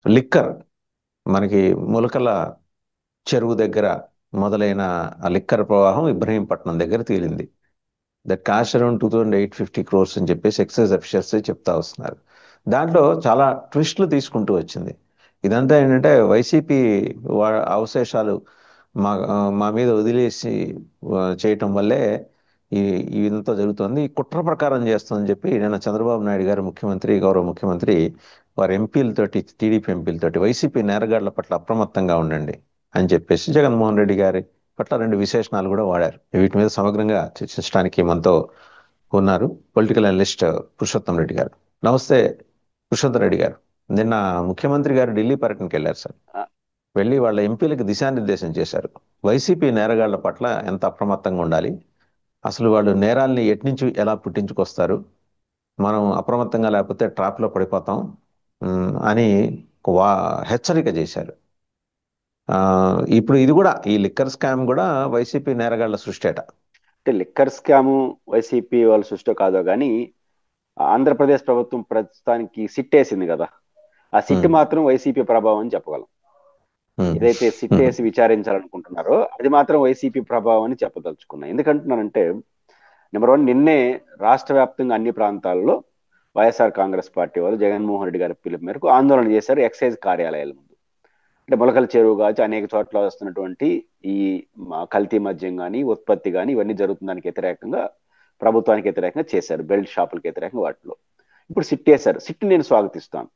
Liquor మనకి ములకల చెరువు దగ్గర మొదలైన ఆ లిక్కర్ ప్రవాహం ఇబ్రహీంపట్నం దగ్గర తేలింది. దట్ కాస్ట్ అరౌండ్ 2850 crores అని చెప్పేసి ఎక్సైజ్ అఫీషియల్స్ చెప్తా వస్తున్నారు. దాంట్లో చాలా ట్విస్టులు తీసుకుంటూ వచ్చింది. ఇదంతా ఏంటంటే వైసీపీ అవశేషాలు మా మీద వదిలేసి చేయటం వల్లే ఈ ఇదంతా జరుగుతుంది. ఈ కుట్ర ప్రకారం చేస్తుందని చెప్పి నిన్న చంద్రబాబు నాయుడు గారు ముఖ్యమంత్రి, గౌరవ ముఖ్యమంత్రి వారి ఎంపీలతోటి, టీడీపీ ఎంపీలతోటి వైసీపీ నేరగాళ్ల పట్ల అప్రమత్తంగా ఉండండి అని చెప్పేసి జగన్మోహన్ రెడ్డి గారి పట్ల రెండు విశేషణాలు కూడా వాడారు. వీటి మీద సమగ్రంగా చర్చించడానికి మనతో ఉన్నారు పొలిటికల్ అనలిస్ట్ పురుషోత్తం రెడ్డి గారు. నమస్తే పురుషోత్తం రెడ్డి గారు. నిన్న ముఖ్యమంత్రి గారు ఢిల్లీ పర్యటనకి వెళ్ళారు సార్. ఆ, వెళ్ళి వాళ్ళ ఎంపీలకు దిశానిర్దేశం చేశారు. వైసీపీ నేరగాళ్ల పట్ల ఎంత అప్రమత్తంగా ఉండాలి, అసలు వాళ్ళు నేరాల్ని ఎట్నుంచి ఎలా పుట్టించుకొస్తారు, మనం అప్రమత్తంగా లేకపోతే ట్రాప్లో పడిపోతాం అని వా హెచ్చరిక చేశారు. ఆ, ఇప్పుడు ఇది కూడా, ఈ లిక్కర్ స్కామ్ కూడా వైసీపీ నేరగాళ్ల సృష్టి అట. అంటే లిక్కర్ స్కాము వైసీపీ వాళ్ళ సృష్టి కాదో కానీ ఆంధ్రప్రదేశ్ ప్రభుత్వం ప్రస్తుతానికి సిట్ వేసింది కదా. ఆ సిట్ ఉమ్, మాత్రం వైసీపీ ప్రభావం అని చెప్పగలం. ఉమ్, ఏదైతే సిట్ ఉమ్, వేసి విచారించాలనుకుంటున్నారో అది మాత్రం వైసీపీ ప్రభావం అని చెప్పదలుచుకున్నా. ఎందుకంటున్నానంటే నెంబర్ వన్, నిన్నే రాష్ట్ర వ్యాప్తంగా అన్ని ప్రాంతాల్లో వైఎస్ఆర్ కాంగ్రెస్ పార్టీ వాళ్ళు జగన్మోహన్ రెడ్డి గారి పిలుపు మేరకు ఆందోళన చేశారు ఎక్సైజ్ కార్యాలయాల ముందు. అంటే మొలకల చెరువు కావచ్చు అనేక చోట్ల వస్తున్నటువంటి ఈ కల్తీ మద్యం కానీ ఉత్పత్తి కానీ ఇవన్నీ జరుగుతుందానికి వ్యతిరేకంగా ప్రభుత్వానికి వ్యతిరేకంగా చేశారు, బెల్ట్ షాపులకు వ్యతిరేకంగా వాటిలో. ఇప్పుడు సిట్ వేశారు. సిట్ నేను స్వాగతిస్తాను.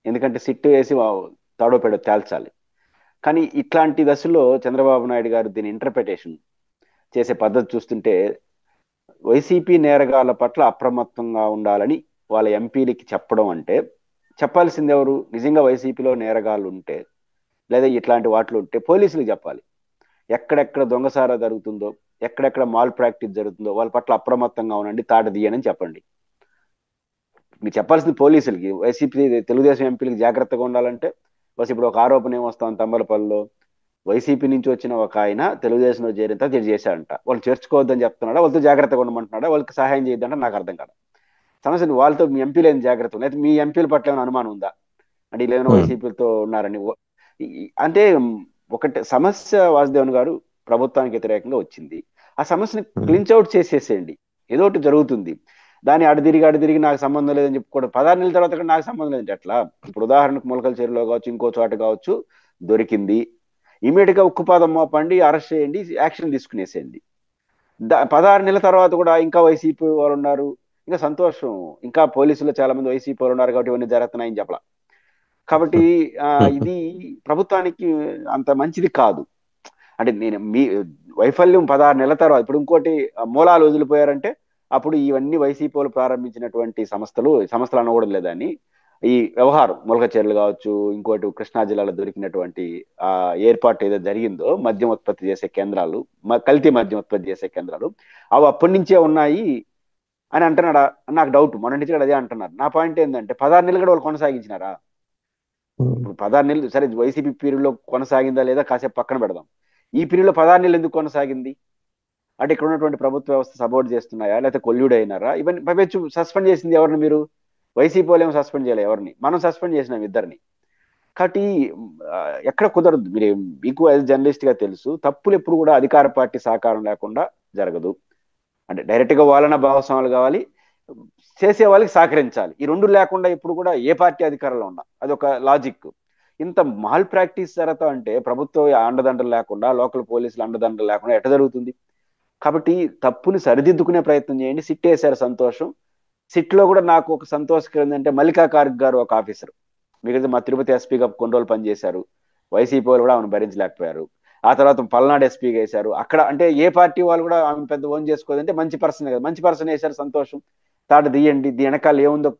ఎందుకంటే సిట్ వేసి తాడోపేడో తేల్చాలి. కానీ ఇట్లాంటి దశలో చంద్రబాబు నాయుడు గారు దీని ఇంటర్ప్రిటేషన్ చేసే పద్ధతి చూస్తుంటే వైసీపీ నేరగాళ్ల పట్ల అప్రమత్తంగా ఉండాలని వాళ్ళ ఎంపీలకి చెప్పడం అంటే, చెప్పాల్సింది ఎవరు? నిజంగా వైసీపీలో నేరగాళ్ళు ఉంటే లేదా ఇట్లాంటి వాటిలో ఉంటే పోలీసులకు చెప్పాలి. ఎక్కడెక్కడ దొంగసారా జరుగుతుందో, ఎక్కడెక్కడ మాల్ ప్రాక్టీస్ జరుగుతుందో వాళ్ళ పట్ల అప్రమత్తంగా ఉండండి, తాట తీయనని చెప్పండి. మీరు చెప్పాల్సింది పోలీసులకి. వైసీపీ తెలుగుదేశం ఎంపీలకి జాగ్రత్తగా ఉండాలంటే బస్ ఇప్పుడు ఒక ఆరోపణ ఏమొస్తాం తంబలపల్లిలో, వైసీపీ నుంచి వచ్చిన ఒక ఆయన తెలుగుదేశంలో చేరిన తర్వాత ఇది చేశాడంట, వాళ్ళు చేర్చుకోవద్దని చెప్తున్నాడా, వాళ్ళతో జాగ్రత్తగా ఉండమంటున్నాడా, వాళ్ళకి సహాయం చేయొద్దంటే నాకు అర్థం కాదు. సమస్య వాళ్ళతో మీ ఎంపీలు ఏం జాగ్రత్త, లేకపోతే మీ ఎంపీల పట్ల ఏమైనా అనుమానం ఉందా అంటే వీళ్ళు ఏమైనా ఉమ్, వైసీపీలతో ఉన్నారని. అంటే ఒకటి సమస్య, వాసుదేవన్ గారు, ప్రభుత్వానికి వ్యతిరేకంగా వచ్చింది. ఆ సమస్యని ఉమ్, క్లించ్ అవుట్ చేసేసేయండి. ఏదో ఒకటి జరుగుతుంది. దాన్ని అడు తిరిగి నాకు సంబంధం లేదని చెప్పుకోవడం 16 నెలల తర్వాత కూడా నాకు సంబంధం లేదంటే ఎట్లా? ఇప్పుడు ఉదాహరణకు మొలకల చెరువులో కావచ్చు, ఇంకో చోట కావచ్చు, దొరికింది, ఇమీడియట్ గా ఉక్కుపాదం మోపండి, అరెస్ట్ చేయండి, యాక్షన్ తీసుకునేసేయండి. 16 నెలల తర్వాత కూడా ఇంకా వైసీపీ వాళ్ళు ఉన్నారు, ఇంకా సంతోషం, ఇంకా పోలీసులు చాలా మంది వైసీపీ వాళ్ళు ఉన్నారు కాబట్టి ఇవన్నీ జరుగుతున్నాయని చెప్పాల. కాబట్టి ఉమ్, ఇది ప్రభుత్వానికి అంత మంచిది కాదు. అంటే నేను మీ వైఫల్యం 16 నెలల తర్వాత ఇప్పుడు ఇంకోటి మూలాలు వదిలిపోయారంటే అప్పుడు ఇవన్నీ వైసీపీ వాళ్ళు ప్రారంభించినటువంటి సంస్థలు అనకూడదు లేదని, ఈ వ్యవహారం మొలకచర్యలు కావచ్చు, ఇంకోటి కృష్ణా జిల్లాలో దొరికినటువంటి ఆ ఏర్పాటు ఏదో జరిగిందో మద్యం ఉత్పత్తి చేసే కేంద్రాలు, కల్తీ మద్యం ఉత్పత్తి చేసే కేంద్రాలు, అవి అప్పటి నుంచే ఉన్నాయి అని అంటున్నాడా? నాకు డౌట్. మొన్న నుంచి కూడా అదే అంటున్నారు. నా పాయింట్ ఏంటంటే 16 నెలలు కూడా వాళ్ళు కొనసాగించినారా? ఉమ్, ఇప్పుడు 16 నెలలు సరే, వైసీపీ పీరియడ్ లో కొనసాగిందా లేదా కాసేపు పక్కన పెడదాం. ఈ పీరియడ్ లో 16 నెలలు ఎందుకు కొనసాగింది? అంటే ఇక్కడ ఉన్నటువంటి ప్రభుత్వ వ్యవస్థ సపోర్ట్ చేస్తున్నాయా, లేకపోతే కొల్యూడ్ అయినారా? ఇవన్నీ పైపెచ్చు సస్పెండ్ చేసింది ఎవరిని? మీరు వైసీపీ వాళ్ళు ఏమో సస్పెండ్ చేయలేదు ఎవరిని, మనం సస్పెండ్ చేసినాం ఇద్దరిని. కాబట్టి ఆ, ఎక్కడ కుదరదు. మీరు మీకు యాజ్ జర్నలిస్ట్ గా తెలుసు, తప్పులు ఎప్పుడు కూడా అధికార పార్టీ సహకారం లేకుండా జరగదు. అంటే డైరెక్ట్ గా వాళ్ళన భాగస్వాములు కావాలి, చేసే వాళ్ళకి సహకరించాలి. ఈ రెండు లేకుండా ఇప్పుడు కూడా ఏ పార్టీ అధికారంలో ఉన్నా అది ఒక లాజిక్. ఇంత మాల్ ప్రాక్టీస్ జరుగుతా అంటే ప్రభుత్వ అండదండలు లేకుండా, లోకల్ పోలీసులు అండదండలు లేకుండా ఎట్ట జరుగుతుంది? కాబట్టి తప్పుని సరిదిద్దుకునే ప్రయత్నం చేయండి. సిట్ వేశారు, సంతోషం. సిట్ లో కూడా నాకు ఒక సంతోషకరం ఏంటంటే మల్లికా కార్గ్ గారు ఒక ఆఫీసర్, మిగతా మా తిరుపతి ఎస్పీగా కొన్ని రోజులు పనిచేశారు, వైసీపీ వాళ్ళు కూడా ఆమెను భరించలేకపోయారు. ఆ తర్వాత పల్నాడు ఎస్పీగా వేశారు. అక్కడ అంటే ఏ పార్టీ వాళ్ళు కూడా ఆమె పెద్ద ఓన్ చేసుకోదంటే మంచి పర్సన్ కదా, మంచి పర్సన్ వేశారు, సంతోషం. తాట తీయండి, దీని వెనకాల ఏముందో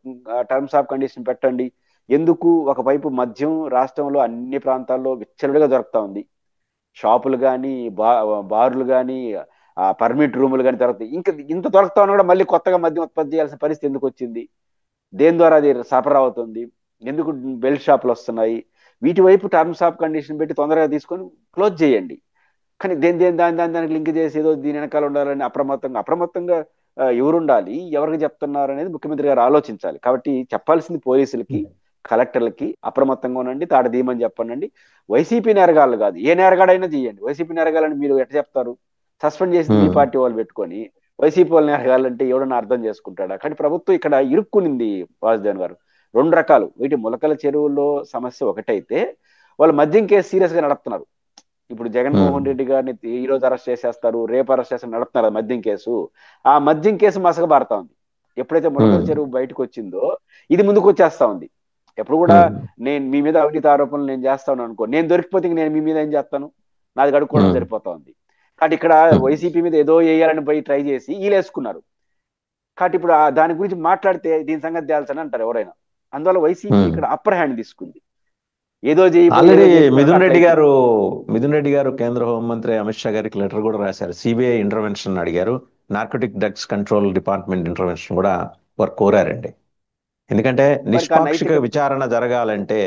టర్మ్స్ ఆఫ్ కండిషన్ పెట్టండి. ఎందుకు ఒకవైపు మద్యం రాష్ట్రంలో అన్ని ప్రాంతాల్లో విచ్చలవిడిగా దొరుకుతా ఉంది, షాపులు కానీ, బార్లు కానీ, ఆ పర్మిట్ రూములు కానీ దొరుకుతాయి. ఇంకా ఇంత దొరుకుతా ఉన్నా కూడా మళ్ళీ కొత్తగా మద్యం ఉత్పత్తి చేయాల్సిన పరిస్థితి ఎందుకు వచ్చింది? దేని ద్వారా అది సరఫరా అవుతుంది? ఎందుకు బెల్ట్ షాపులు వస్తున్నాయి? వీటి వైపు టర్మ్స్ ఆఫ్ కండిషన్ పెట్టి తొందరగా తీసుకొని క్లోజ్ చేయండి. కానీ దేని దేని దాని దాని దానికి లింక్ చేసి ఏదో దీని వెనకాల ఉండాలని అప్రమత్తంగా అప్రమత్తంగా ఎవరు ఉండాలి, ఎవరికి చెప్తున్నారు అనేది ముఖ్యమంత్రి గారు ఆలోచించాలి. కాబట్టి చెప్పాల్సింది పోలీసులకి, కలెక్టర్లకి అప్రమత్తంగా ఉండండి, తాట తీయమని చెప్పండి. వైసీపీ నేరగాళ్ళు కాదు, ఏ నేరగాడైనా చేయండి. వైసీపీ నేరగాళ్ళని మీరు ఎట్లా చెప్తారు? సస్పెండ్ చేసింది మీ ఉమ్, పార్టీ వాళ్ళు పెట్టుకొని వైసీపీ వాళ్ళు నేరగాళ్ళంటే ఎవడన్నా అర్థం చేసుకుంటాడా? కానీ ప్రభుత్వం ఇక్కడ ఇరుక్కునింది వాసుదేవన్ గారు. రెండు రకాలు, వీటి ములకల చెరువుల్లో సమస్య ఒకటైతే వాళ్ళు మద్యం కేసు సీరియస్ గా నడుపుతున్నారు. ఇప్పుడు ఉమ్, జగన్మోహన్ రెడ్డి గారిని ఈ రోజు అరెస్ట్ చేసేస్తారు, రేపు అరెస్ట్ చేస్తారు, నడుపుతున్నారు ఆ మద్యం కేసు. ఆ మద్యం కేసు మసకబారుతా ఉంది. ఎప్పుడైతే ములకల ఉమ్, చెరువు బయటకు వచ్చిందో ఇది ముందుకు వచ్చేస్తా ఉంది. ఎప్పుడు కూడా ఉమ్, నేను మీ మీద అవినీతి ఆరోపణలు నేను చేస్తాను అనుకో, నేను దొరికిపోతే ఇంక నేను మీ మీద ఏం చేస్తాను? నాది కడుక్కోవడం ఉమ్, సరిపోతా ఉంది. కాబట్టి ఇక్కడ ఉమ్, వైసీపీ మీద ఏదో వేయాలని పోయి ట్రై చేసి వీలేసుకున్నారు. కాబట్టి ఇప్పుడు దాని గురించి మాట్లాడితే దీని సంగతి తేల్చని అంటారు ఎవరైనా. అందువల్ల వైసీపీ ఉమ్. ఇక్కడ అప్పర్ హ్యాండ్ తీసుకుంది. ఏదో చేయబోయి ఆల్రెడీ ఏదో చేసుకున్నారు, మిథున్ అట్లా రెడ్డి గారు అయిపోయింది. మిథున్ రెడ్డి గారు కేంద్ర హోంమంత్రి అమిత్ షా గారికి లెటర్ కూడా రాశారు. సిబిఐ ఇంటర్వెన్షన్ అడిగారు. Narcotic drugs control department intervention కూడా వారు కోరారండి. ఎందుకంటే వారికి ఆ నిష్పాక్షిక నైతిక విచారణ జరగాలంటే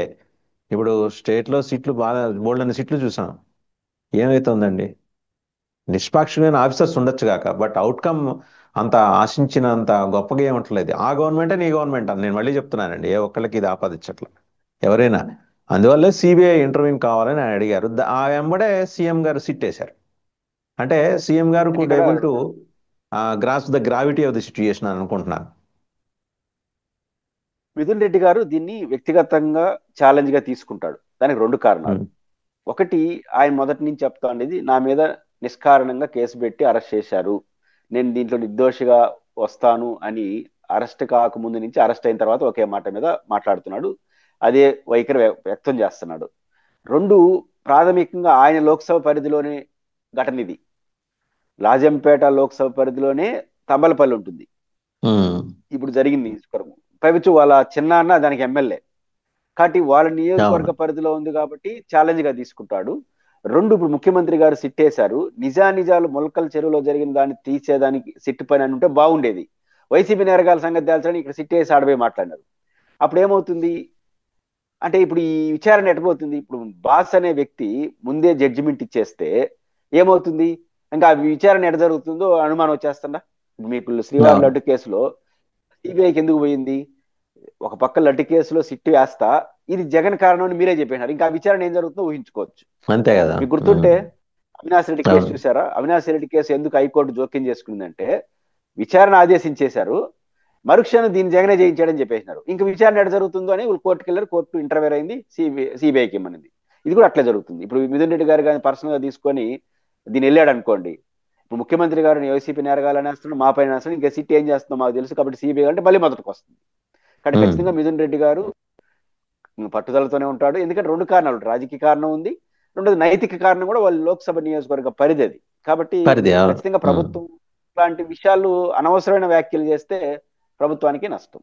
ఇప్పుడు స్టేట్ లో సీట్లు బాగా బోల్డన్ని సీట్లు చూసాం. ఏమైతుందండి? నిష్పాక్షికమైన ఆఫీసర్స్ ఉండొచ్చు కాక, బట్ అవుట్కమ్ అంత ఆశించినంత గొప్పగా ఏముంటలేదు. ఆ గవర్నమెంటే నీ గవర్నమెంట్ అని నేను మళ్ళీ చెప్తున్నానండి. ఏ ఒక్కళ్ళకి ఇది ఆపాదించట్ల ఎవరైనా. అందువల్లే సిబిఐ ఇంటర్వ్యూని కావాలని ఆయన అడిగారు. ఆ వెంబడే సీఎం గారు సిట్ వేశారు. అంటే సీఎం గారు అంటే కుడ్ ఇక్కడ able to grasp the gravity of the situation అని అనుకుంటున్నాను. మిథున్ రెడ్డి గారు దీన్ని వ్యక్తిగతంగా ఛాలెంజ్ గా తీసుకుంటాడు. దానికి రెండు కారణాలు. ఉమ్, ఒకటి, ఆయన మొదటి నుంచి చెప్తా ఉండేది నా మీద నిష్కారణంగా కేసు పెట్టి అరెస్ట్ చేశారు, నేను దీంట్లో నిర్దోషిగా వస్తాను అని అరెస్ట్ కాకముందు నుంచి అరెస్ట్ అయిన తర్వాత ఒకే మాట మీద మాట్లాడుతున్నాడు. అదే వైఖరి వ్యక్తం చేస్తున్నాడు. రెండు, ప్రాథమికంగా ఆయన లోక్సభ పరిధిలోనే ఘటన ఇది. లాజంపేట లోక్సభ పరిధిలోనే తంబలపల్లి ఉంటుంది. ఉమ్, ఇప్పుడు జరిగింది నియోజకవర్గం. పైవచ్చు వాళ్ళ చిన్నాన్న దానికి ఎమ్మెల్యే. కాబట్టి వాళ్ళ అవును. నియోజకవర్గ పరిధిలో ఉంది కాబట్టి ఛాలెంజ్ గా తీసుకుంటాడు. రెండు, ఇప్పుడు ముఖ్యమంత్రి గారు సిట్టేశారు. నిజానిజాలు మొలకల చెరువులో జరిగిన దాన్ని తీసేదానికి సిట్టు పని అని ఉంటే బాగుండేది. వైసీపీ నేరగాల సంగతి తేల్చడానికి ఇక్కడ సిట్టేసి ఆడబోయి మాట్లాడినారు. అప్పుడు ఏమవుతుంది అంటే, ఇప్పుడు ఈ విచారణ ఎట్టబోతుంది? ఇప్పుడు బాస్ అనే వ్యక్తి ముందే జడ్జిమెంట్ ఇచ్చేస్తే ఏమవుతుంది? ఇంకా ఆ విచారణ ఎట జరుగుతుందో అనుమానం వచ్చేస్తుందా? మీకు శ్రీవారి అవును. లడ్డు కేసులో సిబిఐకి ఎందుకు పోయింది? ఒక పక్క లడ్డు కేసులో సిట్టు వేస్తా ఇది జగన్ కారణం అని మీరే చెప్పినారు. ఇంకా ఆ విచారణ ఏం జరుగుతుందో ఊహించుకోవచ్చు. అంతే కదా. మీకు ఉమ్, గుర్తుంటే అవినాష్ రెడ్డి కేసు అవును. చూసారా? అవినాష్ రెడ్డి కేసు ఎందుకు హైకోర్టు జోక్యం చేసుకుందంటే విచారణ ఆదేశించేశారు, మరుక్షణం దీన్ని జగనే చేయించాడని చెప్పేసినారు. ఇంకా విచారణ ఎక్కడ జరుగుతుందో అని వాళ్ళు కోర్టుకు వెళ్ళారు, కోర్టు ఇంటర్వ్యూర్ అయింది, సిబిఐకి ఇమ్మనింది. ఇది కూడా అట్లే జరుగుతుంది. ఇప్పుడు మిథున్ రెడ్డి గారు కానీ పర్సనల్ గా తీసుకొని దీన్ని వెళ్ళాడు అనుకోండి, ఇప్పుడు ముఖ్యమంత్రి గారిని వైసీపీ నేరగాలని వేస్తున్నాడు, మా పైన వేస్తున్నాడు, ఇంకా సిట్ ఏం చేస్తుందో మాకు తెలుసు కాబట్టి సిబిఐ అంటే మళ్ళీ మొదటికి వస్తుంది. కాబట్టి ఉమ్, ఖచ్చితంగా మిథున్ రెడ్డి గారు పట్టుదలతోనే ఉంటాడు. ఎందుకంటే రెండు కారణాలు, రాజకీయ కారణం ఉంది, రెండోది నైతిక కారణం కూడా. వాళ్ళు లోక్సభ నియోజకవర్గ పరిధి అది. కాబట్టి పరిధి. అవును. ఖచ్చితంగా ఉమ్. ప్రభుత్వం ఇలాంటి విషయాలు అనవసరమైన వ్యాఖ్యలు చేస్తే ప్రభుత్వానికి నష్టం.